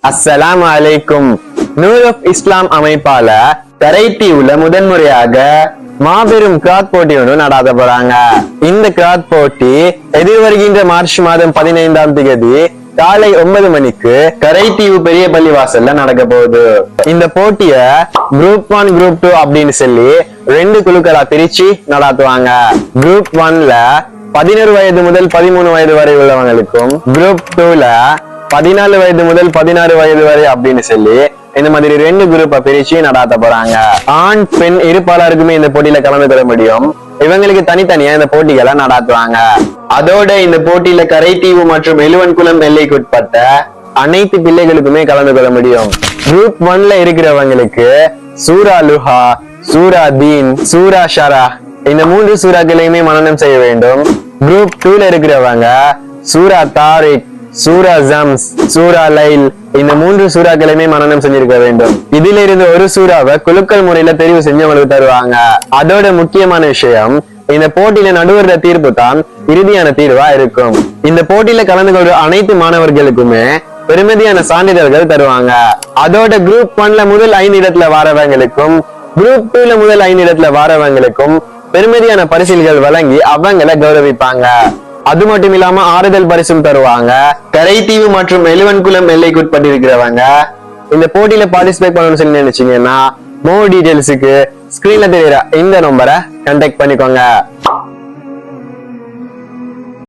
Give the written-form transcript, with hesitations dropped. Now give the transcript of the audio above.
அஸ்ஸலாமு அலைக்கும். Noor of Islam அமைப்பால கரைட்டி உள்ள முதன்முறையாக மாபெரும் கிராத் போட்டி ஒன்று நடாத்த போறாங்க. இந்த கிராத் போட்டி எதிர்வருகின்ற மார்ச் மாதம் 15ஆம் தேதி காலை 9 மணிக்கு கரைத்தீவு பெரிய பள்ளி வாசல்ல நடக்க போகுது. இந்த போட்டிய குரூப் 1 குரூப் 2 அப்படின்னு சொல்லி 2 குழுக்களா பிரிச்சு நடாத்துவாங்க. குரூப் 1ல 11 வயது முதல் 13 வயது வரை உள்ளவங்களுக்கும், குரூப் 2ல 14 வயது முதல் 16 வயது வரை அப்படின்னு சொல்லி இந்த மாதிரி 2 குரூப்பை பிரிச்சு நடாத்த போறாங்க. ஆண் பெண் இருப்பாளருக்குமே இந்த போட்டியில கலந்து கொள்ள முடியும். இவங்களுக்கு தனித்தனியா இந்த போட்டிகளை நடாத்துவாங்க. அதோட இந்த போட்டியில கரைத்தீவு மற்றும் எழுவன்குளம் எல்லைக்குட்பட்ட அனைத்து பிள்ளைகளுக்குமே கலந்து கொள்ள முடியும். குரூப் 1ல இருக்கிறவங்களுக்கு சூரா லுஹா, சூரா தீன், சூரா ஷரா இந்த 3 சூறாக்களையுமே மனனம் செய்ய வேண்டும். குரூப் 2ல இருக்கிறவங்க சூரா தாரிக், சூரா ஜம்ஸ், சூரா லைல் இந்த 3 சூறாக்களையுமே மனனம் செஞ்சிருக்க வேண்டும். இதுல இருந்து ஒரு சூறாவை குலுக்கல் முறையில தெரிவு செஞ்சு அவங்களுக்கு தருவாங்க. அதோட முக்கியமான விஷயம், இந்த போட்டியில நடுவர தீர்ப்பு தான் இறுதியான தீர்வா இருக்கும். இந்த போட்டியில கலந்து கொள்ற அனைத்து மாணவர்களுக்குமே பெருமதியான சான்றிதழ்கள் தருவாங்க. அதோட குரூப் 1ல முதல் 5 இடத்துல வாரவங்களுக்கும், குரூப் 2ல முதல் 5 இடத்துல வாரவங்களுக்கும் பெருமதியான பரிசில்கள் வழங்கி அவங்களை கௌரவிப்பாங்க. அது மட்டும் இல்லாம ஆறுதல் பரிசும் தருவாங்க. கரைத்தீவு மற்றும் எழுவன்குளம் எல்லைக்குட்பட்டிருக்கிறவங்க இந்த போட்டியில பார்ட்டிசிபேட் பண்ணணும்னு சொல்லி நினைச்சீங்கன்னா மோர் டீடைல்ஸுக்கு ஸ்கிரீன்ல தெரியற இந்த நம்பரை கான்டாக்ட் பண்ணிக்கோங்க.